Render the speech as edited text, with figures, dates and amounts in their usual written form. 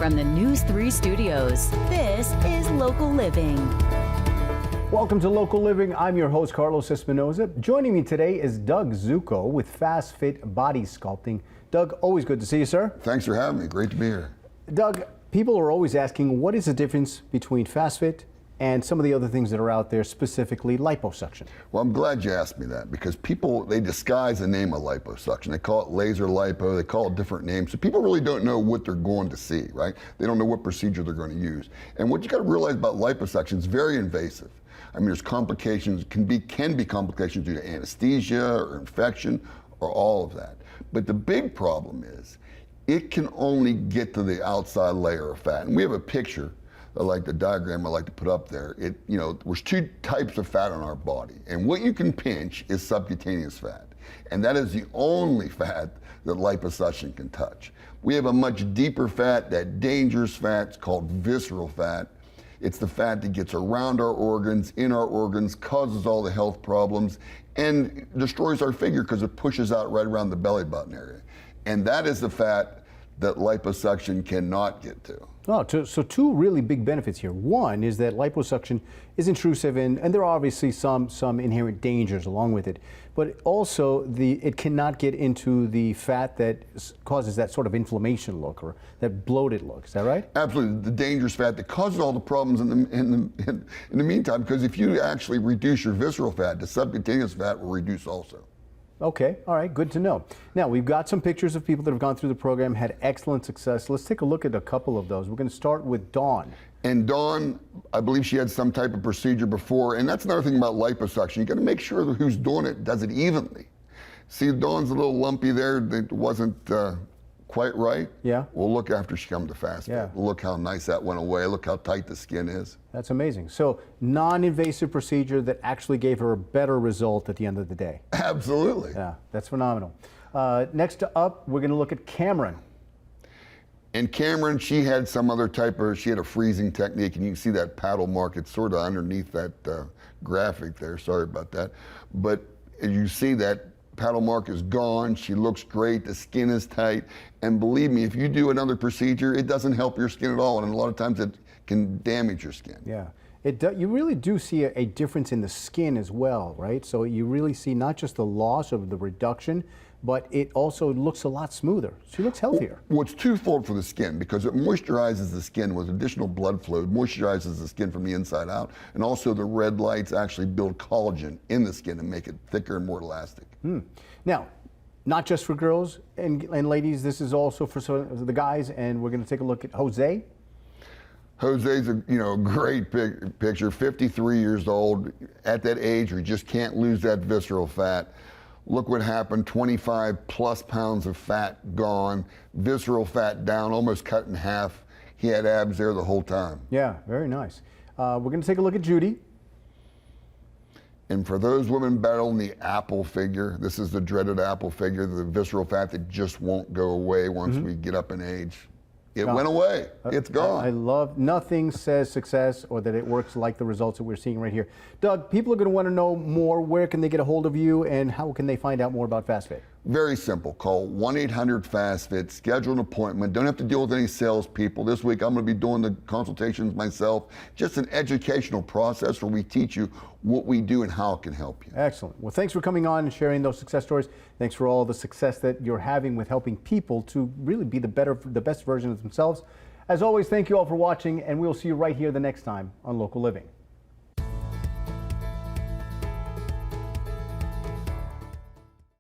From the News 3 studios, this is Local Living. Welcome to Local Living. I'm your host, Carlos Espinoza. Joining me today is Doug Zuko with Fast Fit Body Sculpting. Doug, always good to see you, sir. Thanks for having me. Great to be here. Doug, people are always asking, what is the difference between Fast Fit and some of the other things that are out there, specifically liposuction? Well, I'm glad you asked me that, because people, they disguise the name of liposuction. They call it laser lipo, they call it different names. So people really don't know what they're going to see, right? They don't know what procedure they're going to use. And what you got to realize about liposuction is very invasive. I mean, there's complications, can be complications due to anesthesia or infection or all of that. But the big problem is it can only get to the outside layer of fat. And we have a picture, like the diagram I like to put up there. There's two types of fat on our body. And what you can pinch is subcutaneous fat. And that is the only fat that liposuction can touch. We have a much deeper fat, that dangerous fat. It's called visceral fat. It's the fat that gets around our organs, in our organs, causes all the health problems, and destroys our figure because it pushes out right around the belly button area. And that is the fat that liposuction cannot get to. Oh, so two really big benefits here. One is that liposuction is intrusive, and there are obviously some inherent dangers along with it. But also, it cannot get into the fat that causes that sort of inflammation look or that bloated look. Is that right? Absolutely, the dangerous fat that causes all the problems in the meantime. Because if you actually reduce your visceral fat, the subcutaneous fat will reduce also. Okay, all right, good to know. Now, we've got some pictures of people that have gone through the program, had excellent success. Let's take a look at a couple of those. We're going to start with Dawn. And Dawn, I believe she had some type of procedure before, and that's another thing about liposuction. You got to make sure that who's doing it does it evenly. See, Dawn's a little lumpy there. That wasn't quite right. Yeah. Well, look after she comes to Fast Fit. Yeah. Look how nice that went away. Look how tight the skin is. That's amazing. So, non-invasive procedure that actually gave her a better result at the end of the day. Absolutely. Yeah, that's phenomenal. Next up, we're going to look at Cameron. And Cameron, she had some other she had a freezing technique, and you can see that paddle mark. It's sort of underneath that graphic there. Sorry about that. But as you see, that paddle mark is gone. She looks great. The skin is tight. And believe me, if you do another procedure, it doesn't help your skin at all. And a lot of times it can damage your skin. Yeah. You really do see a difference in the skin as well, right? So you really see not just the loss of the reduction, but it also looks a lot smoother. She looks healthier. Well, it's twofold for the skin, because it moisturizes the skin with additional blood flow. It moisturizes the skin from the inside out, and also the red lights actually build collagen in the skin and make it thicker and more elastic. Now, not just for girls and ladies, this is also for the guys, and we're going to take a look at Jose. Jose's a great picture, 53 years old. At that age, we just can't lose that visceral fat. Look what happened, 25 plus pounds of fat gone, visceral fat down, almost cut in half. He had abs there the whole time. Yeah, very nice. We're going to take a look at Judy. And for those women battling the apple figure, this is the dreaded apple figure, the visceral fat that just won't go away once we get up in age. It went away. It's gone. I love, nothing says success or that it works like the results that we're seeing right here. Doug, people are going to want to know more. Where can they get a hold of you, and how can they find out more about Fast Fit? Very simple. Call 1-800-FAST-FIT, schedule an appointment. Don't have to deal with any salespeople. This week I'm going to be doing the consultations myself. Just an educational process where we teach you what we do and how it can help you. Excellent. Well, thanks for coming on and sharing those success stories. Thanks for all the success that you're having with helping people to really be the best version of themselves. As always, thank you all for watching, and we'll see you right here the next time on Local Living.